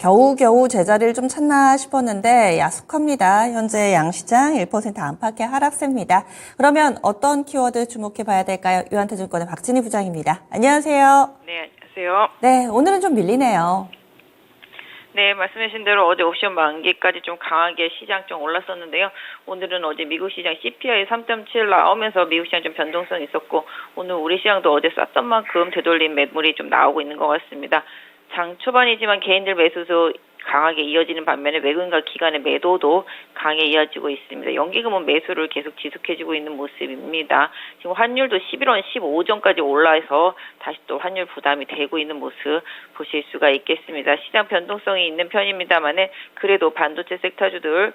겨우겨우 제자리를 좀 찾나 싶었는데 야속합니다. 현재 양시장 1% 안팎의 하락세입니다. 그러면 어떤 키워드 주목해 봐야 될까요? 유한태증권의 박진희 부장입니다. 안녕하세요. 네, 안녕하세요. 네, 오늘은 좀 밀리네요. 네, 말씀하신 대로 어제 옵션 만기까지 좀 강하게 시장 좀 올랐었는데요. 오늘은 어제 미국 시장 CPI 3.7 나오면서 미국 시장 좀 변동성이 있었고, 오늘 우리 시장도 어제 쌌던 만큼 되돌림 매물이 좀 나오고 있는 것 같습니다. 장 초반이지만 개인들 매수도 강하게 이어지는 반면에 외국인과 기관의 매도도 강하게 이어지고 있습니다. 연기금은 매수를 계속 지속해주고 있는 모습입니다. 지금 환율도 11원 15전까지 올라서 다시 또 환율 부담이 되고 있는 모습 보실 수가 있겠습니다. 시장 변동성이 있는 편입니다만 그래도 반도체 섹터주들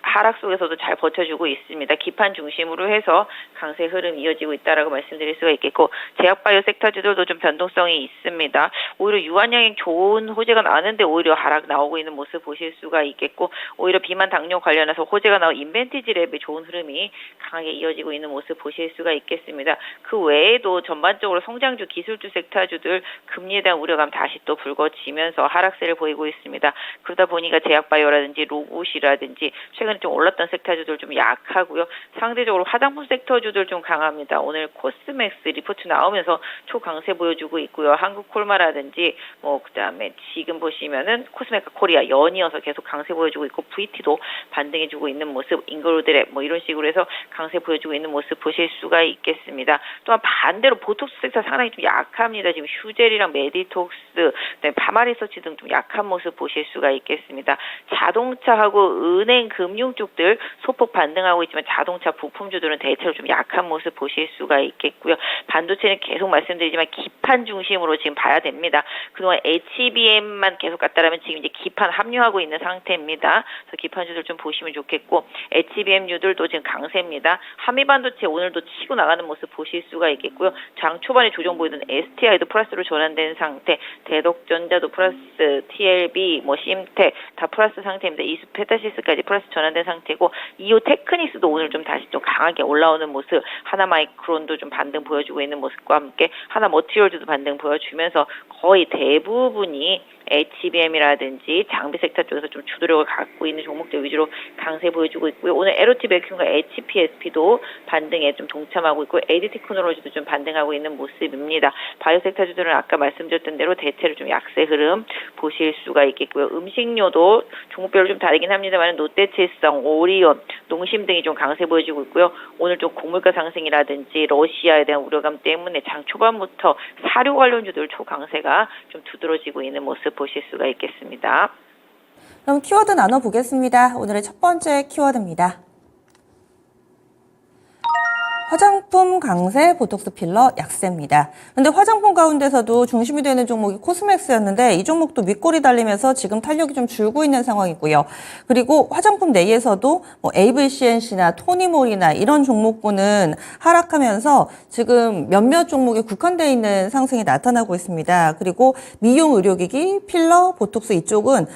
하락 속에서도 잘 버텨주고 있습니다. 기판 중심으로 해서 강세 흐름 이어지고 있다라고 말씀드릴 수가 있겠고, 제약바이오 섹터주들도 좀 변동성이 있습니다. 오히려 유한양행 좋은 호재가 나왔는데 오히려 하락 나오고 있는 모습 보실 수가 있겠고, 오히려 비만 당뇨 관련해서 호재가 나온 인벤티지 랩의 좋은 흐름이 강하게 이어지고 있는 모습 보실 수가 있겠습니다. 그 외에도 전반적으로 성장주 기술주 섹터주들 금리에 대한 우려감 다시 또 불거지면서 하락세를 보이고 있습니다. 그러다 보니까 제약바이오라든지 로봇이라든지 최근 좀 올랐던 섹터주들 좀 약하고요. 상대적으로 화장품 섹터주들 좀 강합니다. 오늘 코스맥스 리포트 나오면서 초강세 보여주고 있고요. 한국콜마라든지 그다음에 지금 보시면은 코스메카 코리아 연이어서 계속 강세 보여주고 있고, VT도 반등해주고 있는 모습, 인거로드랩 이런 식으로 해서 강세 보여주고 있는 모습 보실 수가 있겠습니다. 또한 반대로 보톡스 섹터 상당히 좀 약합니다. 지금 휴젤이랑 메디톡스, 파마리서치 등 좀 약한 모습 보실 수가 있겠습니다. 자동차하고 은행, 금융 쪽들 소폭 반등하고 있지만 자동차 부품주들은 대체로 좀 약한 모습 보실 수가 있겠고요. 반도체는 계속 말씀드리지만 기판 중심으로 지금 봐야 됩니다. 그동안 HBM만 계속 갔다라면 지금 이제 기판 합류하고 있는 상태입니다. 그래서 기판주들 좀 보시면 좋겠고, HBM주들도 지금 강세입니다. 한미반도체 오늘도 치고 나가는 모습 보실 수가 있겠고요. 장 초반에 조정 보이던 STI도 플러스로 전환된 상태, 대덕전자도 플러스, TLB, 심텍 다 플러스 상태입니다. 이수페타시스까지 플러스 전환된 상태고, 이오 테크닉스도 오늘 좀 다시 좀 강하게 올라오는 모습, 하나마이크론도 좀 반등 보여주고 있는 모습과 함께 하나머티리얼즈도 반등 보여주면서 거의 대부분이 HBM이라든지 장비 섹터 쪽에서 좀 주도력을 갖고 있는 종목들 위주로 강세 보여주고 있고요. 오늘 에로티 베큐um과 HPSP도 반등에 좀 동참하고 있고, AD 테크놀로지도 좀 반등하고 있는 모습입니다. 바이오 섹터주들은 아까 말씀드렸던 대로 대체로 좀 약세 흐름 보실 수가 있겠고요. 음식료도 종목별로 좀 다르긴 합니다만 롯데칠성, 오리온, 농심 등이 좀 강세 보여주고 있고요. 오늘 좀 곡물가 상승이라든지 러시아에 대한 우려감 때문에 장 초반부터 사료 관련주들 초강세가 좀 두드러지고 있는 모습 보실 수가 있겠습니다. 그럼 키워드 나눠보겠습니다. 오늘의 첫 번째 키워드입니다. 화장품 강세, 보톡스 필러 약세입니다. 근데 화장품 가운데서도 중심이 되는 종목이 코스맥스였는데 이 종목도 윗골이 달리면서 지금 탄력이 좀 줄고 있는 상황이고요. 그리고 화장품 내에서도 AVCNC나 토니몰이나 이런 종목군은 하락하면서 지금 몇몇 종목에 국한되어 있는 상승이 나타나고 있습니다. 그리고 미용 의료기기, 필러, 보톡스 이쪽은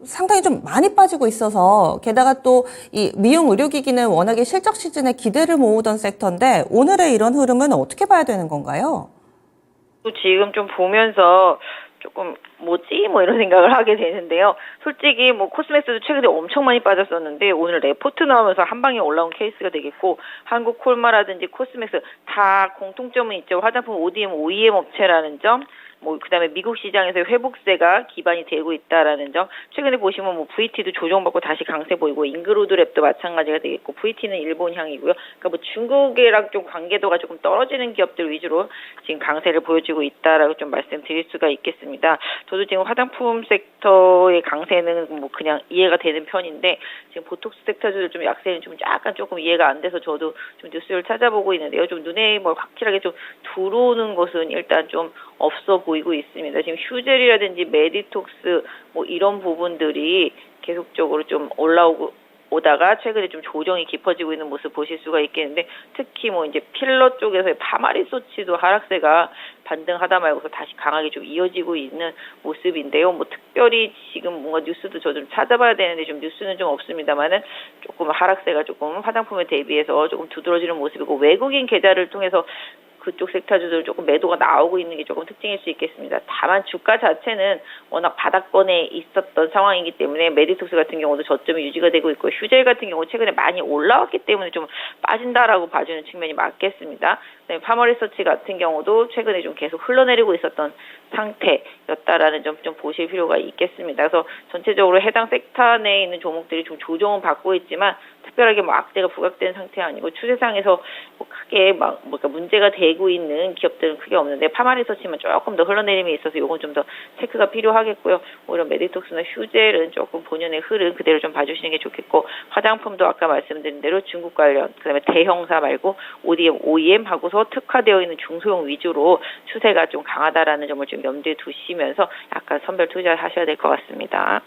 상당히 좀 많이 빠지고 있어서, 게다가 또 이 미용 의료기기는 워낙에 실적 시즌에 기대를 모으던 섹터인데 오늘의 이런 흐름은 어떻게 봐야 되는 건가요? 또 지금 좀 보면서 조금 이런 생각을 하게 되는데요. 솔직히 코스맥스도 최근에 엄청 많이 빠졌었는데 오늘 레포트 나오면서 한 방에 올라온 케이스가 되겠고, 한국콜마라든지 코스맥스 다 공통점은 있죠. 화장품 ODM, OEM 업체라는 점, 그다음에 미국 시장에서 회복세가 기반이 되고 있다라는 점. 최근에 보시면 VT도 조정받고 다시 강세 보이고, 잉그로드랩도 마찬가지가 되겠고, VT는 일본향이고요. 그러니까 중국이랑 좀 관계도가 조금 떨어지는 기업들 위주로 지금 강세를 보여주고 있다라고 좀 말씀드릴 수가 있겠습니다. 저도 지금 화장품 섹터의 강세는 그냥 이해가 되는 편인데, 지금 보톡스 섹터들 좀 약세는 좀 약간 조금 이해가 안 돼서 저도 좀 뉴스를 찾아보고 있는데요. 좀 눈에 확실하게 좀 들어오는 것은 일단 좀 없어 보이고 있습니다. 지금 휴젤이라든지 메디톡스 이런 부분들이 계속적으로 좀 오다가 최근에 좀 조정이 깊어지고 있는 모습 보실 수가 있겠는데, 특히 이제 필러 쪽에서의 파마리소치도 하락세가 반등하다 말고서 다시 강하게 좀 이어지고 있는 모습인데요. 특별히 지금 뭔가 뉴스도 저 좀 찾아봐야 되는데 좀 뉴스는 좀 없습니다만은 조금 하락세가 조금 화장품에 대비해서 조금 두드러지는 모습이고, 외국인 계좌를 통해서 그쪽 섹터들은 조금 매도가 나오고 있는 게 조금 특징일 수 있겠습니다. 다만 주가 자체는 워낙 바닥권에 있었던 상황이기 때문에 메디톡스 같은 경우도 저점이 유지가 되고 있고 휴젤 같은 경우 최근에 많이 올라왔기 때문에 좀 빠진다라고 봐주는 측면이 맞겠습니다. 그다음에 파머리서치 같은 경우도 최근에 좀 계속 흘러내리고 있었던 상태였다라는 점 좀 보실 필요가 있겠습니다. 그래서 전체적으로 해당 섹터 내에 있는 종목들이 좀 조정은 받고 있지만 특별하게 뭐 악재가 부각된 상태 아니고 추세상에서 뭐 크게 막 뭔가 문제가 되고 있는 기업들은 크게 없는데 파마리서치만 조금 더 흘러내림이 있어서 이건 좀 더 체크가 필요하겠고요. 오히려 메디톡스나 휴젤은 조금 본연의 흐름 그대로 좀 봐주시는 게 좋겠고 화장품도 아까 말씀드린 대로 중국 관련 그다음에 대형사 말고 ODM, OEM 하고서 특화되어 있는 중소형 위주로 추세가 좀 강하다라는 점을 좀 염두에 두시면서 약간 선별 투자하셔야 될 것 같습니다.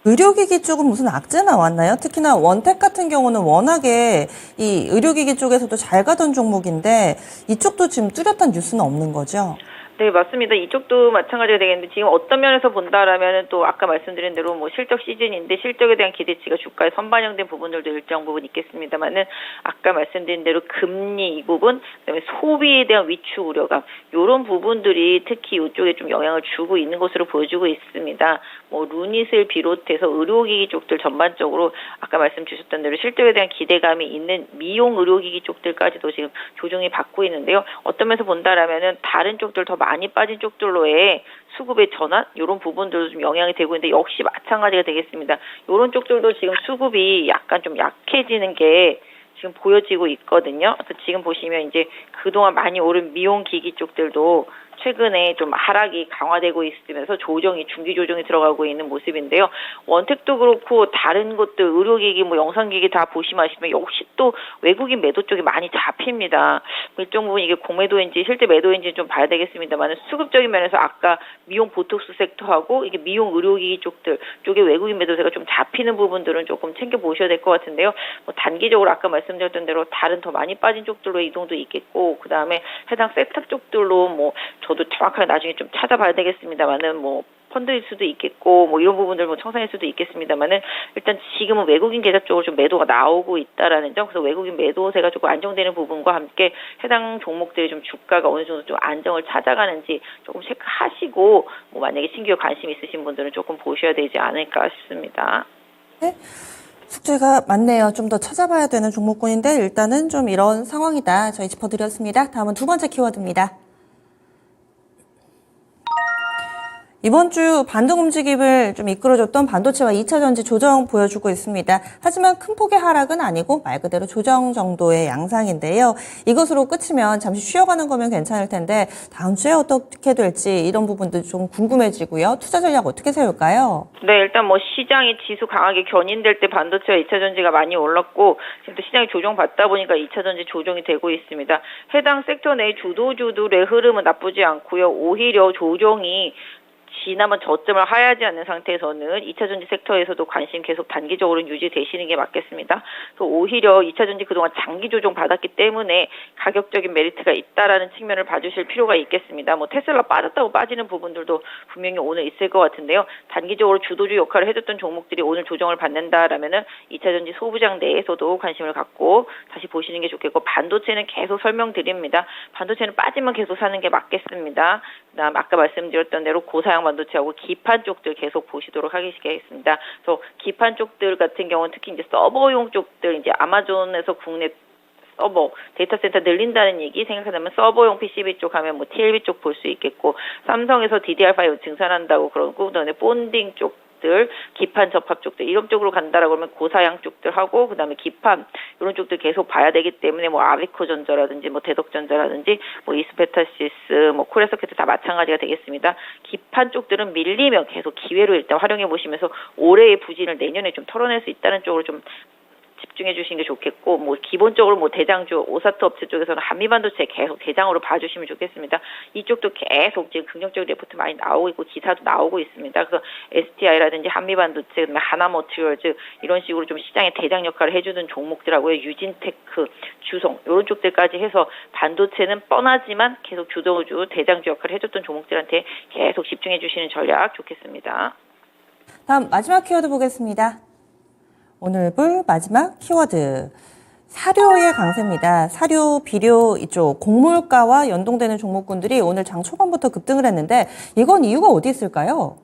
의료기기 쪽은 무슨 악재 나왔나요? 특히나 원택 같은 경우는 워낙에 이 의료기기 쪽에서도 잘 가던 종목인데 이쪽도 지금 뚜렷한 뉴스는 없는 거죠? 네, 맞습니다. 이쪽도 마찬가지가 되겠는데 지금 어떤 면에서 본다라면은 또 아까 말씀드린 대로 뭐 실적 시즌인데 실적에 대한 기대치가 주가에 선반영된 부분들도 일정 부분 있겠습니다만은 아까 말씀드린 대로 금리 이 부분, 그다음에 소비에 대한 위축 우려감 이런 부분들이 특히 이쪽에 좀 영향을 주고 있는 것으로 보여주고 있습니다. 뭐 루닛을 비롯해서 의료기기 쪽들 전반적으로 아까 말씀 주셨던 대로 실적에 대한 기대감이 있는 미용 의료기기 쪽들까지도 지금 조정이 받고 있는데요. 어떤 면에서 본다라면은 다른 쪽들 더 많이 빠진 쪽들로의 수급의 전환 이런 부분들도 좀 영향이 되고 있는데 역시 마찬가지가 되겠습니다. 이런 쪽들도 지금 수급이 약간 좀 약해지는 게 지금 보여지고 있거든요. 그래서 지금 보시면 이제 그동안 많이 오른 미용기기 쪽들도 최근에 좀 하락이 강화되고 있으면서 조정이 중기 조정이 들어가고 있는 모습인데요. 원택도 그렇고 다른 것들 의료기기 뭐 영상기기 다 보시면 아시면 역시 또 외국인 매도 쪽이 많이 잡힙니다. 일정 부분 이게 공매도인지 실제 매도인지 좀 봐야 되겠습니다만 수급적인 면에서 아까 미용 보톡스 섹터하고 이게 미용 의료기기 쪽들 쪽에 외국인 매도세가 좀 잡히는 부분들은 조금 챙겨 보셔야 될 것 같은데요. 뭐 단기적으로 아까 말씀드렸던 대로 다른 더 많이 빠진 쪽들로 이동도 있겠고 그 다음에 해당 섹터 쪽들로 뭐 저도 정확하게 나중에 좀 찾아봐야 되겠습니다만은 뭐 펀드일 수도 있겠고 뭐 이런 부분들 뭐 청산일 수도 있겠습니다만은 일단 지금은 외국인 계좌 쪽으로 좀 매도가 나오고 있다라는 점 그래서 외국인 매도세가 조금 안정되는 부분과 함께 해당 종목들이 좀 주가가 어느 정도 좀 안정을 찾아가는지 조금 체크하시고 뭐 만약에 신규에 관심 있으신 분들은 조금 보셔야 되지 않을까 싶습니다. 네? 숙제가 많네요. 좀 더 찾아봐야 되는 종목군인데 일단은 좀 이런 상황이다. 저희 짚어드렸습니다. 다음은 두 번째 키워드입니다. 이번 주 반등 움직임을 좀 이끌어줬던 반도체와 2차 전지 조정 보여주고 있습니다. 하지만 큰 폭의 하락은 아니고 말 그대로 조정 정도의 양상인데요. 이것으로 끝이면 잠시 쉬어가는 거면 괜찮을 텐데 다음 주에 어떻게 될지 이런 부분도 좀 궁금해지고요. 투자 전략 어떻게 세울까요? 네, 일단 뭐 시장이 지수 강하게 견인될 때 반도체와 2차 전지가 많이 올랐고 지금 또 시장이 조정받다 보니까 2차 전지 조정이 되고 있습니다. 해당 섹터 내 주도주들의 흐름은 나쁘지 않고요. 오히려 조정이 지나면 저점을 하야지 않는 상태에서는 2차 전지 섹터에서도 관심 계속 단기적으로 유지되시는 게 맞겠습니다. 오히려 2차 전지 그동안 장기 조정 받았기 때문에 가격적인 메리트가 있다라는 측면을 봐주실 필요가 있겠습니다. 뭐 테슬라 빠졌다고 빠지는 부분들도 분명히 오늘 있을 것 같은데요. 단기적으로 주도주 역할을 해줬던 종목들이 오늘 조정을 받는다라면은 2차 전지 소부장 내에서도 관심을 갖고 다시 보시는 게 좋겠고 반도체는 계속 설명드립니다. 반도체는 빠지면 계속 사는 게 맞겠습니다. 그다음 아까 말씀드렸던 대로 고사양 반도체하고 기판 쪽들 계속 보시도록 하겠습니다. 그래서 기판 쪽들 같은 경우는 특히 이제 서버용 쪽들 이제 아마존에서 국내 서버 데이터 센터 늘린다는 얘기 생각하면 서버용 PCB 쪽 하면 뭐 TLB 쪽 볼 수 있겠고 삼성에서 DDR5 증산한다고 그러고 그다음에 본딩 쪽 기판 접합 쪽들 이런 쪽으로 간다라고 하면 고사양 쪽들 하고 그다음에 기판 이런 쪽들 계속 봐야 되기 때문에 뭐 아비코 전자라든지 뭐 대덕전자라든지 뭐 이스페타시스 뭐 코레서켓 다 마찬가지가 되겠습니다. 기판 쪽들은 밀리면 계속 기회로 일단 활용해 보시면서 올해의 부진을 내년에 좀 털어낼 수 있다는 쪽으로 좀 집중해 주시는 게 좋겠고 뭐 기본적으로 뭐 대장주 오사트 업체 쪽에서는 한미반도체 계속 대장으로 봐주시면 좋겠습니다. 이쪽도 계속 지금 긍정적인 레포트 많이 나오고 있고 기사도 나오고 있습니다. 그래서 STI라든지 한미반도체, 하나머티리얼즈 이런 식으로 좀 시장의 대장 역할을 해주는 종목들하고요. 유진테크, 주성 이런 쪽들까지 해서 반도체는 뻔하지만 계속 주도주 대장주 역할을 해줬던 종목들한테 계속 집중해 주시는 전략 좋겠습니다. 다음 마지막 키워드 보겠습니다. 오늘 볼 마지막 키워드. 사료의 강세입니다. 사료, 비료 이쪽 곡물가와 연동되는 종목군들이 오늘 장 초반부터 급등을 했는데 이건 이유가 어디 있을까요?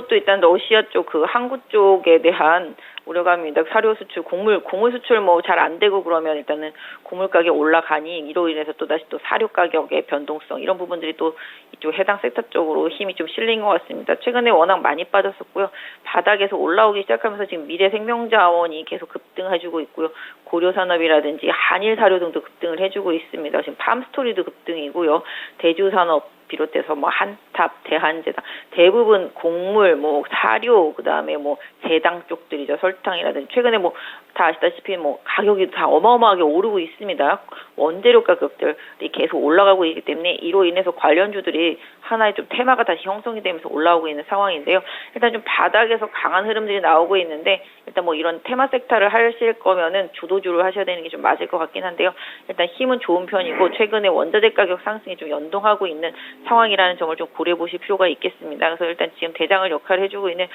또 일단 러시아 쪽 그 항구 쪽에 대한 우려감입니다. 사료 수출, 곡물 수출 뭐 잘 안 되고 그러면 일단은 곡물 가격 올라가니 이로 인해서 또 다시 또 사료 가격의 변동성 이런 부분들이 또 이쪽 해당 섹터 쪽으로 힘이 좀 실린 것 같습니다. 최근에 워낙 많이 빠졌었고요. 바닥에서 올라오기 시작하면서 지금 미래생명자원이 계속 급등해주고 있고요. 고려산업이라든지 한일사료 등도 급등을 해주고 있습니다. 지금 팜스토리도 급등이고요. 대주산업 비롯해서 뭐 한탑, 대한제당 대부분 곡물, 뭐 사료, 그다음에 뭐 제당 쪽들이죠. 설탕이라든지 최근에 뭐 다 아시다시피 뭐 가격이 다 어마어마하게 오르고 있습니다. 원재료 가격들이 계속 올라가고 있기 때문에 이로 인해서 관련주들이 하나의 좀 테마가 다시 형성이 되면서 올라오고 있는 상황인데요. 일단 좀 바닥에서 강한 흐름들이 나오고 있는데 일단 뭐 이런 테마 섹터를 하실 거면은 주도주를 하셔야 되는 게 좀 맞을 것 같긴 한데요. 일단 힘은 좋은 편이고 최근에 원자재 가격 상승이 좀 연동하고 있는 상황이라는 점을 좀 고려해 보실 필요가 있겠습니다. 그래서 일단 지금 대장을 역할을 해주고 있는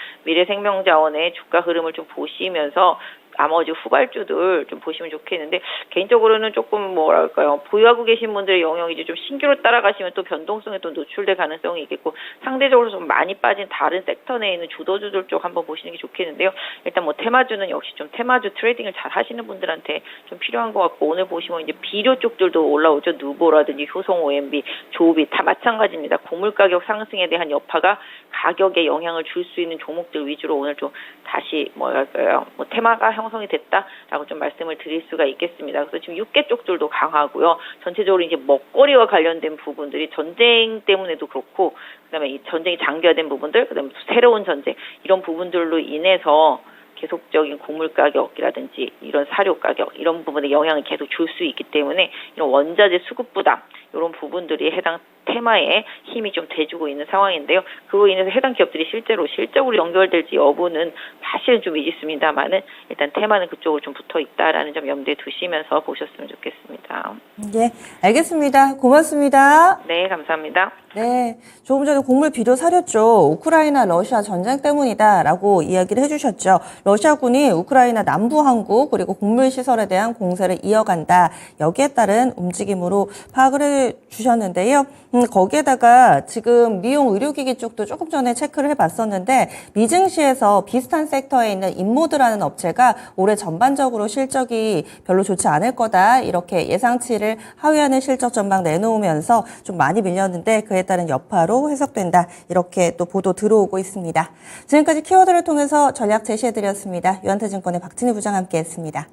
미래생명자원의 주가 흐름을 좀 보시면서 나머지 후발주들 좀 보시면 좋겠는데 개인적으로는 조금 뭐랄까요 보유하고 계신 분들의 영역이 이제 좀 신규로 따라가시면 또 변동성에 또 노출될 가능성이 있겠고 상대적으로 좀 많이 빠진 다른 섹터 내에 있는 주도주들 쪽 한번 보시는 게 좋겠는데요. 일단 뭐 테마주는 역시 좀 테마주 트레이딩을 잘 하시는 분들한테 좀 필요한 것 같고 오늘 보시면 이제 비료 쪽들도 올라오죠. 누보라든지 효성 OMB, 조비 다 마찬가지입니다. 곡물 가격 상승에 대한 여파가 가격에 영향을 줄 수 있는 종목들 위주로 오늘 좀 다시 뭐랄까요 뭐 테마가 형성이 됐다라고 좀 말씀을 드릴 수가 있겠습니다. 그래서 지금 육계 쪽들도 강하고요. 전체적으로 이제 먹거리와 관련된 부분들이 전쟁 때문에도 그렇고 그다음에 이 전쟁이 장기화된 부분들, 그다음에 새로운 전쟁 이런 부분들로 인해서 계속적인 곡물 가격이라든지 이런 사료 가격 이런 부분에 영향을 계속 줄 수 있기 때문에 이런 원자재 수급 부담 이런 부분들이 해당 테마에 힘이 좀 돼주고 있는 상황인데요. 그로 인해서 해당 기업들이 실적으로 연결될지 여부는 사실은 좀 미지수입니다만은 일단 테마는 그쪽으로 좀 붙어 있다라는 점 염두에 두시면서 보셨으면 좋겠습니다. 예, 알겠습니다. 고맙습니다. 네, 감사합니다. 네, 조금 전에 곡물 비료 사료 쪽 우크라이나 러시아 전쟁 때문이다라고 이야기를 해주셨죠. 러시아군이 우크라이나 남부 항구 그리고 곡물 시설에 대한 공세를 이어간다. 여기에 따른 움직임으로 파악을 해주셨는데요. 거기에다가 지금 미용 의료기기 쪽도 조금 전에 체크를 해봤었는데 미증시에서 비슷한 섹터에 있는 인모드라는 업체가 올해 전반적으로 실적이 별로 좋지 않을 거다 이렇게 예상치를 하회하는 실적 전망 내놓으면서 좀 많이 밀렸는데 그에 따른 여파로 해석된다 이렇게 또 보도 들어오고 있습니다. 지금까지 키워드를 통해서 전략 제시해드렸습니다. 유한태증권의 박진희 부장 함께했습니다.